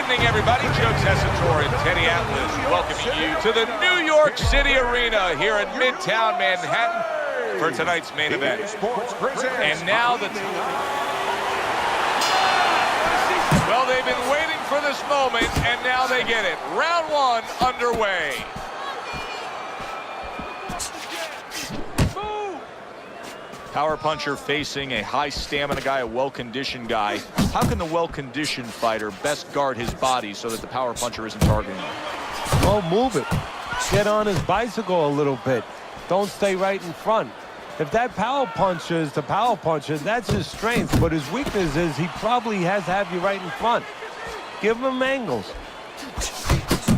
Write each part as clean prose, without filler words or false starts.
evening, everybody. Joe Tessitore and Teddy Atlas welcoming you to the New York City Arena here in Midtown Manhattan for tonight's main event. And now well, they've been waiting for this moment, and now they get it. Round one underway. Power puncher facing a high stamina guy, a well-conditioned guy. How can the well-conditioned fighter best guard his body so that the power puncher isn't targeting him? Oh, move it. Get on his bicycle a little bit. Don't stay right in front. If that power puncher is the power puncher, that's his strength. But his weakness is he probably has to have you right in front. Give him angles.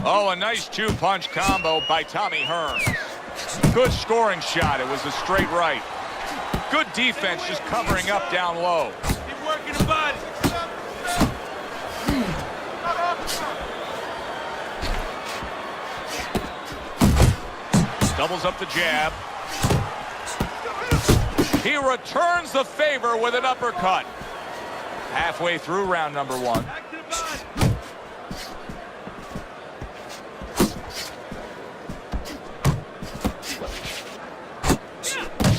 Oh, a nice two-punch combo by Tommy Hearns. Good scoring shot. It was a straight right. Good defense, just covering up down low. Keep working the body. Doubles up the jab. He returns the favor with an uppercut. Halfway through round number one.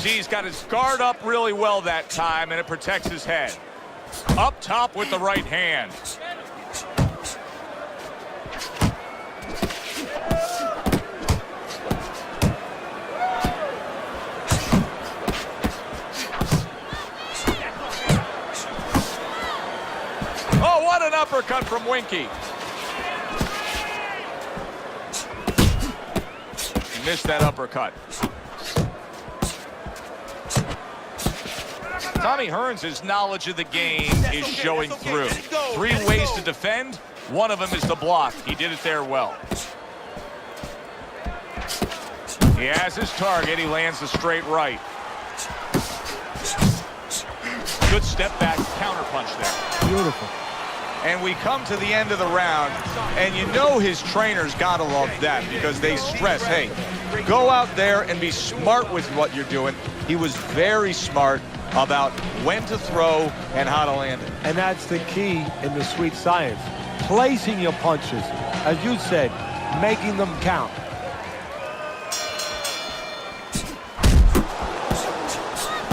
He's got his guard up really well that time, and it protects his head. Up top with the right hand. Oh, what an uppercut from Winky. He missed that uppercut. Tommy Hearns' knowledge of the game is showing through. 3 ways to defend. One of them is the block. He did it there well. He has his target. He lands the straight right. Good step back counter punch there. Beautiful. And we come to the end of the round, and you know his trainers gotta love that because they stress, hey, go out there and be smart with what you're doing. He was very smart about when to throw and how to land it. And that's the key in the sweet science. Placing your punches, as you said, making them count.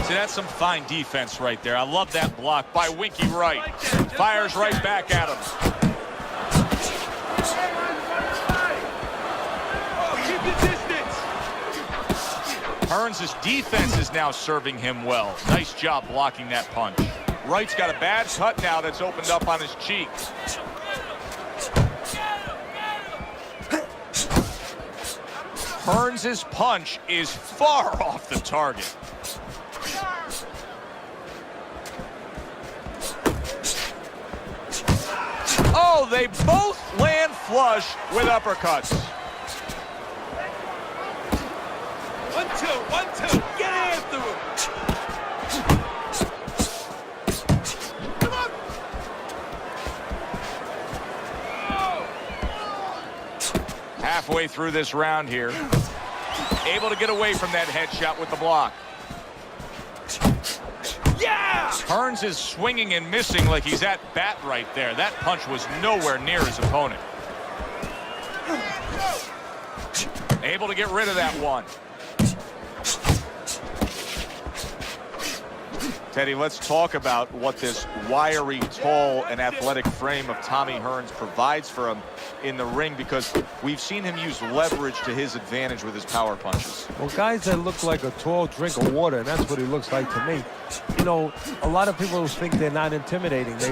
See, that's some fine defense right there. I love that block by Winky Wright. Fires right back at him. Keep the distance. Hearns' defense is now serving him well. Nice job blocking that punch. Wright's got a bad cut now that's opened up on his cheek. Hearns' punch is far off the target. Oh, they both land flush with uppercuts. 1, 2, 1, 2. Get after him. Come on. Halfway through this round here. Able to get away from that headshot with the block. Yeah! Hearns is swinging and missing like he's at bat right there. That punch was nowhere near his opponent. Able to get rid of that one. Teddy, let's talk about what this wiry, tall, and athletic frame of Tommy Hearns provides for him in the ring, because we've seen him use leverage to his advantage with his power punches. Well, guys that look like a tall drink of water, and that's what he looks like to me. You know, a lot of people think they're not intimidating. They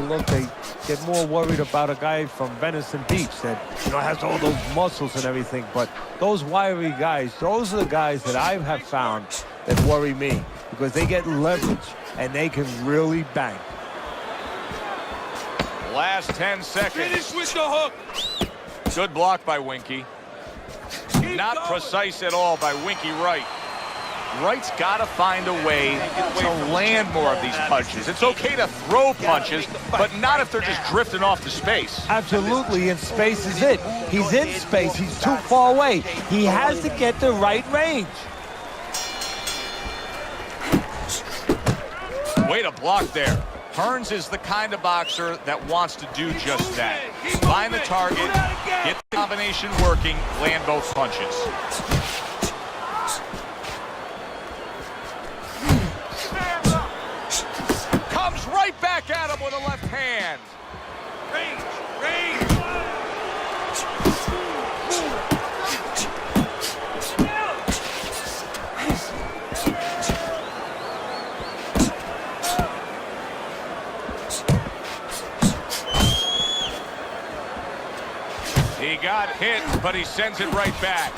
get more worried about a guy from Venison Beach that, you know, has all those muscles and everything. But those wiry guys, those are the guys that I have found that worry me, because they get leverage and they can really bang. Last 10 seconds. Finish with the hook. Good block by Winky. Not precise at all by Winky Wright. Wright's got to find a way to land more of these punches. It's okay to throw punches, but not if they're just drifting off to space. Absolutely, and space is it. He's in space. He's too far away. He has to get the right range. Way to block there. Hearns is the kind of boxer that wants to do just that. Find the target, get the combination working, land both punches. Comes right back at him with a left hand. Range, range. He got hit, but he sends it right back.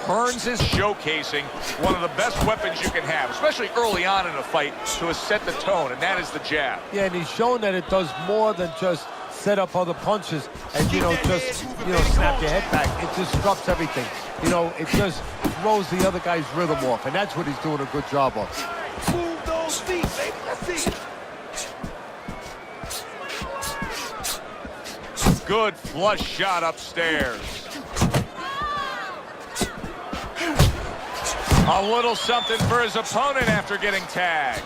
Hearns is showcasing one of the best weapons you can have, especially early on in a fight, to set the tone, and that is the jab. Yeah, and he's shown that it does more than just set up other punches and, just, snap your head back. It disrupts everything. It just throws the other guy's rhythm off, and that's what he's doing a good job of. Move those feet, baby. Let's see. Good flush shot upstairs. A little something for his opponent after getting tagged.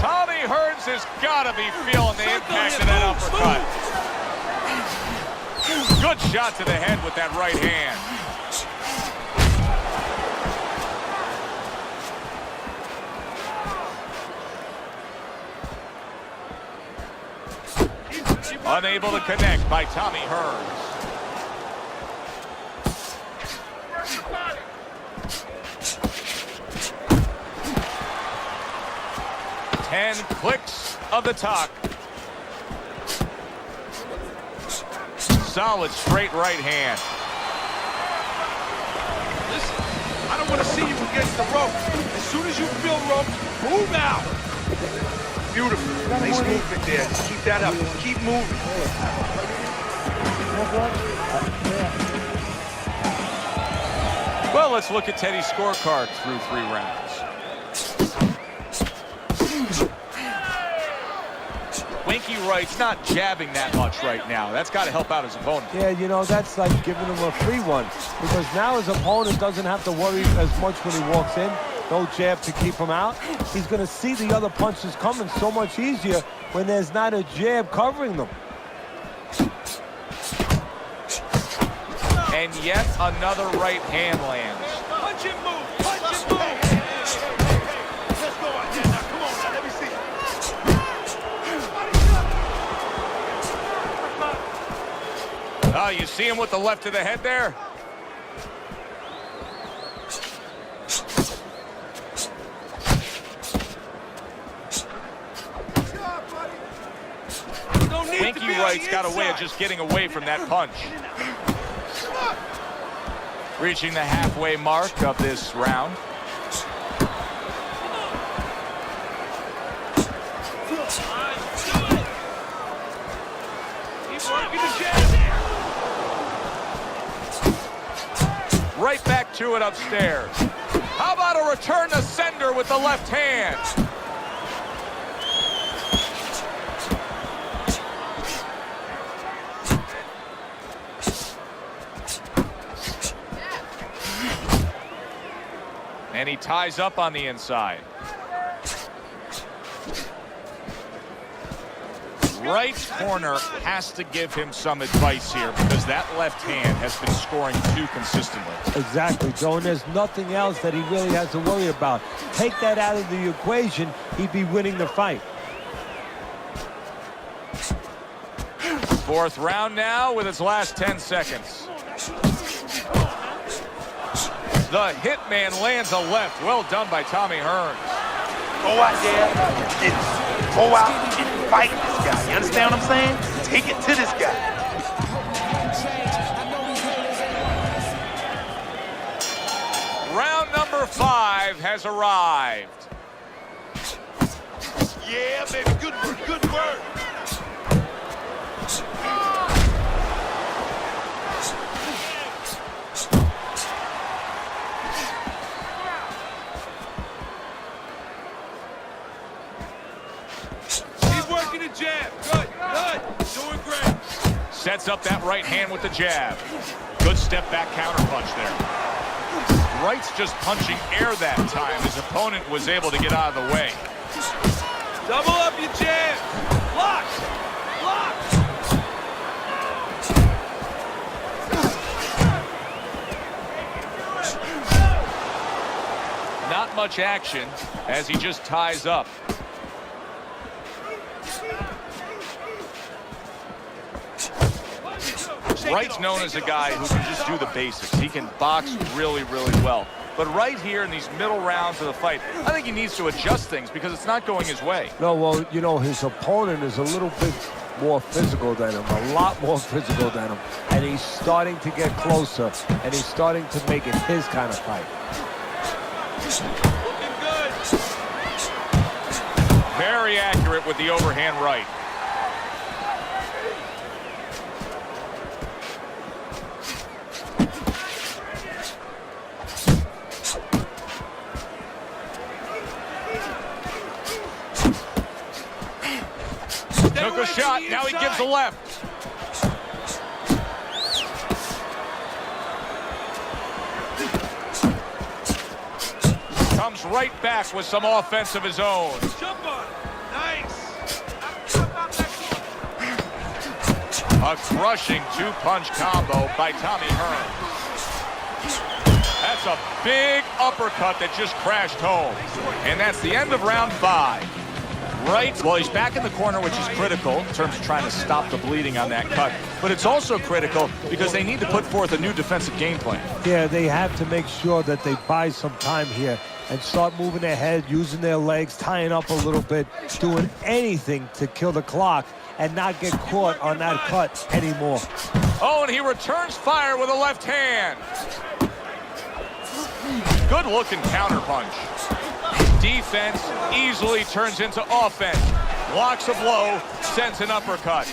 Tommy Hearns has got to be feeling the impact of that uppercut. Good shot to the head with that right hand. Unable to connect by Tommy Hearns. Ten clicks of the tuck. Solid straight right hand. Listen, I don't want to see you against the rope. As soon as you feel rope, move out. Beautiful. Nice movement there. Just keep that up. Just keep moving. Well, let's look at Teddy's scorecard through 3 rounds. Winky Wright's not jabbing that much right now. That's got to help out his opponent. Yeah, that's like giving him a free one, because now his opponent doesn't have to worry as much when he walks in. No jab to keep him out. He's going to see the other punches coming so much easier when there's not a jab covering them. And yet another right hand lands. Punch and move. Punch and move. Let's go out there now. Come on now. Let me see. Oh, you see him with the left to the head there? Winky Wright's got a way of just getting away from that punch. Reaching the halfway mark of this round. Right back to it upstairs. How about a return to sender with the left hand? And he ties up on the inside. Wright's corner has to give him some advice here, because that left hand has been scoring too consistently. Exactly, Joe, and there's nothing else that he really has to worry about. Take that out of the equation, he'd be winning the fight. 4th round now with its last 10 seconds. The hitman lands a left. Well done by Tommy Hearns. Go out there and go out and fight this guy. You understand what I'm saying? Take it to this guy. Round number 5 has arrived. Yeah, baby. Good work. Good work. Jab. Good, good. Doing great. Sets up that right hand with the jab. Good step back counter punch there. Wright's just punching air that time. His opponent was able to get out of the way. Double up your jab. Block. Block. Not much action as he just ties up. Wright's known as a guy who can just do the basics. He can box really, really well. But right here in these middle rounds of the fight, I think he needs to adjust things because it's not going his way. No, well, you know, his opponent is a little bit more physical than him, a lot more physical than him. And he's starting to get closer, and he's starting to make it his kind of fight. Looking good. Very accurate with the overhand right. Took a shot, now he gives a left. Comes right back with some offense of his own. Jump on. Nice. A crushing two-punch combo by Tommy Hearns. That's a big uppercut that just crashed home. And that's the end of round 5. Wright, well, he's back in the corner, which is critical in terms of trying to stop the bleeding on that cut. But it's also critical because they need to put forth a new defensive game plan. Yeah, they have to make sure that they buy some time here and start moving their head, using their legs, tying up a little bit, doing anything to kill the clock and not get caught on that cut anymore. Oh, and he returns fire with a left hand. Good looking counter punch. Defense easily turns into offense. Blocks a blow, sends an uppercut.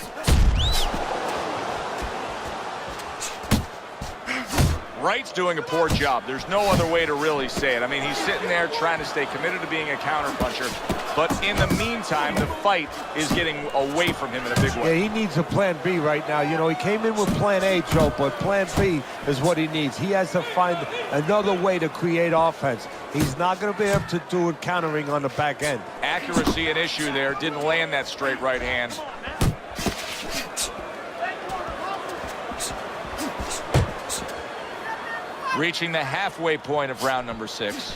Wright's doing a poor job. There's no other way to really say it. I mean, he's sitting there trying to stay committed to being a counterpuncher. But in the meantime, the fight is getting away from him in a big way. Yeah, he needs a plan B right now. You know, he came in with plan A, Joe, but plan B is what he needs. He has to find another way to create offense. He's not going to be able to do it countering on the back end. Accuracy an issue there. Didn't land that straight right hand. Reaching the halfway point of round number 6.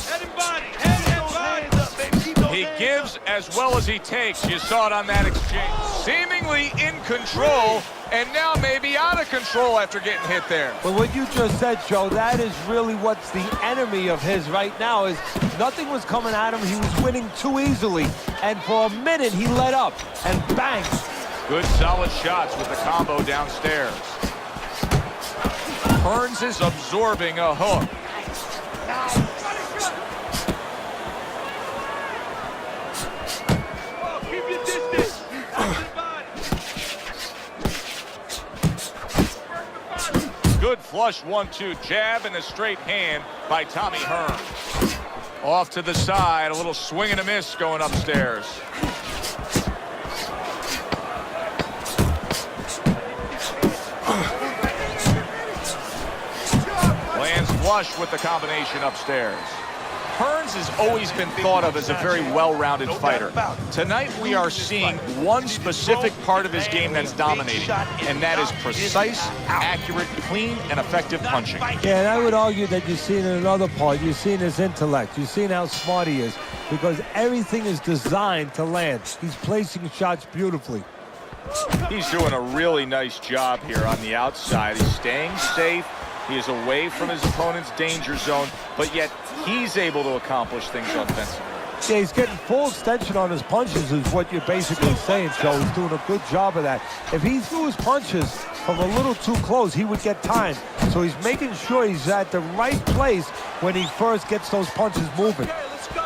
Head and body. Head and body. He gives as well as he takes. You saw it on that exchange. Seemingly in control, and now maybe out of control after getting hit there. But what you just said, Joe, that is really what's the enemy of his right now is nothing was coming at him. He was winning too easily. And for a minute, he let up and bang. Good solid shots with the combo downstairs. Hearns is absorbing a hook. Oh, keep your distance. Good flush 1-2 jab and a straight hand by Tommy Hearns. Off to the side, a little swing and a miss going upstairs. Lands flush with the combination upstairs. Hearns has always been thought of as a very well-rounded fighter. Tonight we are seeing one specific part of his game that's dominating, and that is precise, accurate, clean, and effective punching. Yeah, and I would argue that you've seen another part. You've seen his intellect. You've seen how smart he is because everything is designed to land. He's placing shots beautifully. He's doing a really nice job here on the outside. He's staying safe. He is away from his opponent's danger zone, but yet he's able to accomplish things offensively. Yeah, he's getting full extension on his punches is what you're basically saying, Joe. He's doing a good job of that. If he threw his punches from a little too close, he would get time. So he's making sure he's at the right place when he first gets those punches moving.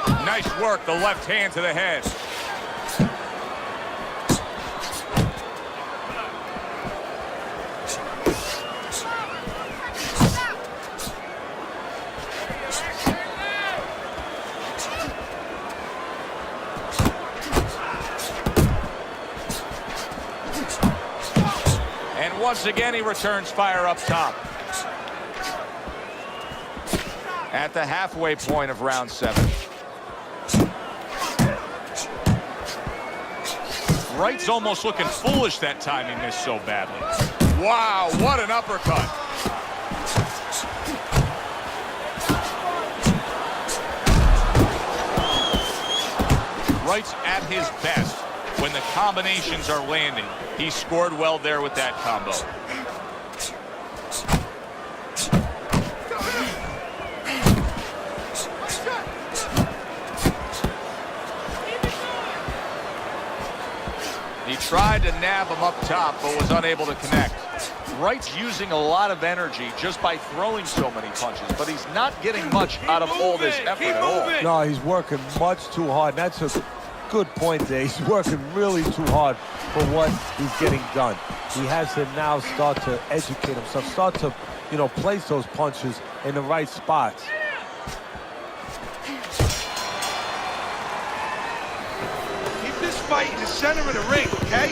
Nice work, the left hand to the head. Once again, he returns fire up top. At the halfway point of round 7. Wright's almost looking foolish that time he missed so badly. Wow, what an uppercut. Wright's at his best when the combinations are landing. He scored well there with that combo. He tried to nab him up top, but was unable to connect. Wright's using a lot of energy just by throwing so many punches, but he's not getting much out of all this effort at all. No, he's working much too hard. That's a good point there. He's working really too hard for what he's getting done. He has to now start to educate himself, start to, you know, place those punches in the right spots. Keep this fight in the center of the ring, okay?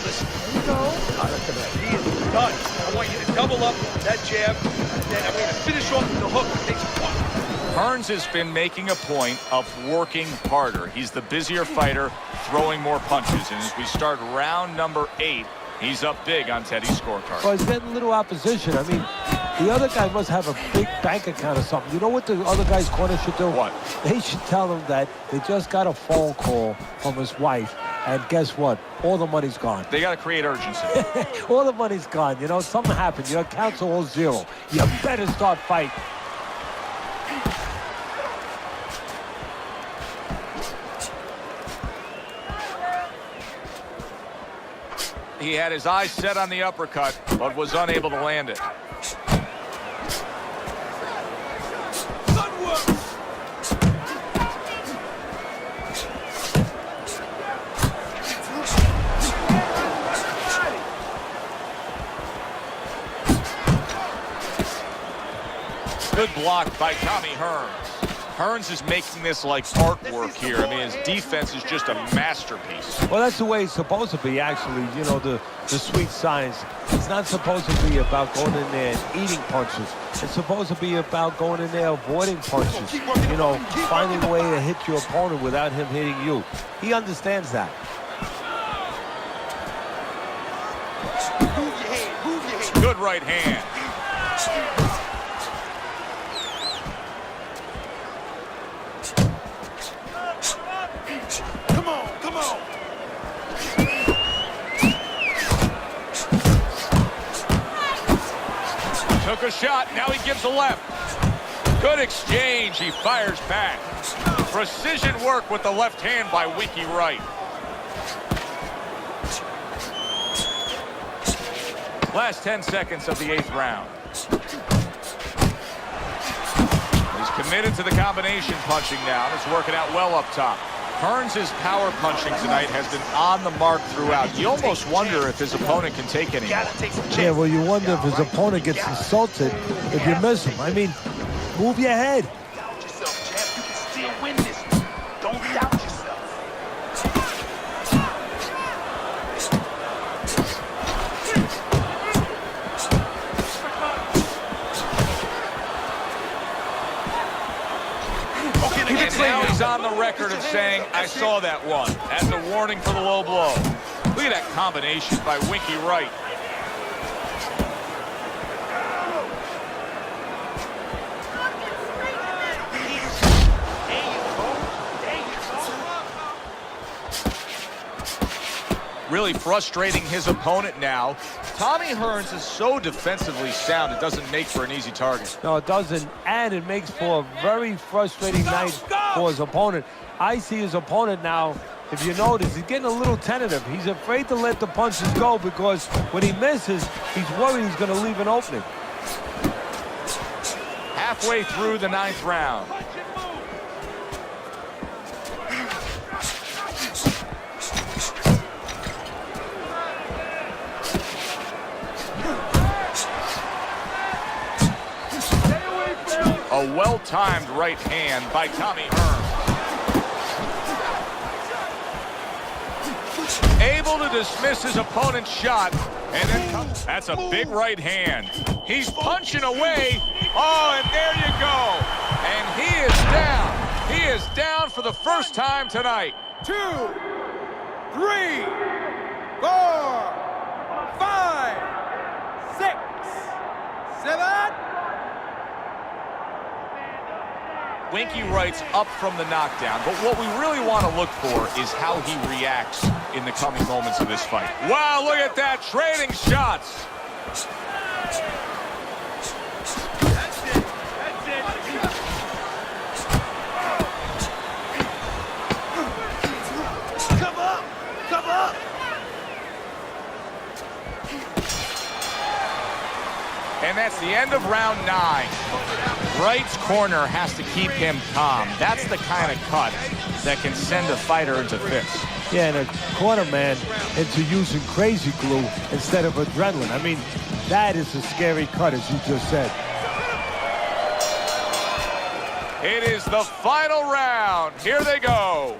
Listen, he is done. I want you to double up that jab, and then I want you to finish off with the hook that takes one. Hearns has been making a point of working harder. He's the busier fighter, throwing more punches. And as we start round number 8, he's up big on Teddy's scorecard. Well, he's getting little opposition. I mean, the other guy must have a big bank account or something. You know what the other guy's corner should do? What? They should tell him that they just got a phone call from his wife, and guess what? All the money's gone. They got to create urgency. All the money's gone. You know, something happened. Your accounts are all zero. You better start fighting. He had his eyes set on the uppercut, but was unable to land it. Good block by Tommy Hearns. Hearns is making this like artwork here. I mean, his defense is just a masterpiece. Well, that's the way it's supposed to be, actually. You know, the sweet science. It's not supposed to be about going in there and eating punches. It's supposed to be about going in there avoiding punches. You know, finding a way to hit your opponent without him hitting you. He understands that. Good right hand. Took a shot, now he gives a left. Good exchange, he fires back. Precision work with the left hand by Winky Wright. Last 10 seconds of the 8th round. He's committed to the combination punching now. It's working out well up top. Hearns' power punching tonight has been on the mark throughout. You almost wonder if his opponent can take any. Yeah, well, you wonder if his opponent gets insulted if you miss him. I mean, move your head. Doubt yourself, champ. You can still win this. Don't doubt yourself. And now he's on the record of saying, I saw that one, as a warning for the low blow. Look at that combination by Winky Wright. Really frustrating his opponent now. Tommy Hearns is so defensively sound, it doesn't make for an easy target. No, it doesn't, and it makes for a very frustrating night for his opponent. I see his opponent now, if you notice, he's getting a little tentative. He's afraid to let the punches go because when he misses, he's worried he's going to leave an opening. Halfway through the 9th round. A well-timed right hand by Tommy Hearns. Able to dismiss his opponent's shot And then comes, that's a big right hand. He's punching away. Oh, and there you go. And he is down. He is down for the first time tonight. 2, 3, 4, 5, 6, 7. Winky Wright's up from the knockdown, but what we really want to look for is how he reacts in the coming moments of this fight. Wow, look at that, trading shots. That's it. Come up. And that's the end of round 9. Wright's corner has to keep him calm. That's the kind of cut that can send a fighter into fits. Yeah, and a corner man into using crazy glue instead of adrenaline. I mean, that is a scary cut, as you just said. It is the final round. Here they go.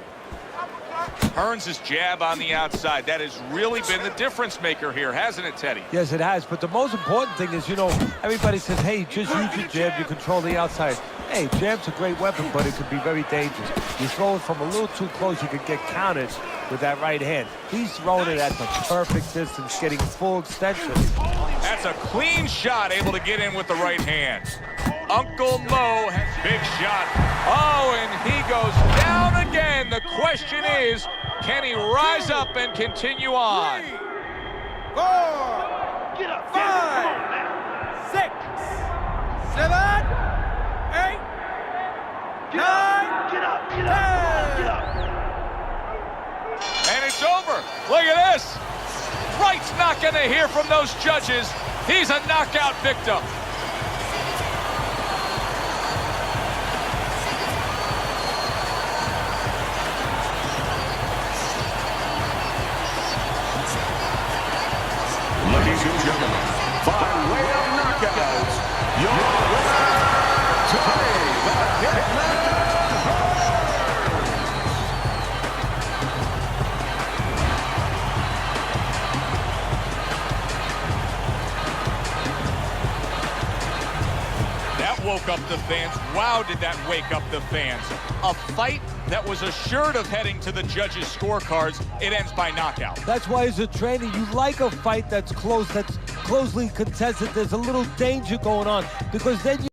Hearns' jab on the outside. That has really been the difference maker here, hasn't it, Teddy? Yes, it has. But the most important thing is, you know, everybody says, hey, just use your jab, you control the outside. Hey, jab's a great weapon, but it could be very dangerous. You throw it from a little too close, you could get countered with that right hand. He's throwing it at the perfect distance, getting full extension. That's a clean shot, able to get in with the right hand. Uncle Mo has a big shot. Oh, and he goes down again. The question is, can he rise up and continue on? 3, 4, 5, 6, 7, 8, 9, 10. And it's over. Look at this. Wright's not going to hear from those judges. He's a knockout victim. Ladies and gentlemen, by way of knockouts, your winner, Tony the Hitman That woke up the fans. Wow, did that wake up the fans. A fight that was assured of heading to the judges' scorecards. It ends by knockout. That's why, as a trainer, you like a fight that's close, that's closely contested. There's a little danger going on, because then you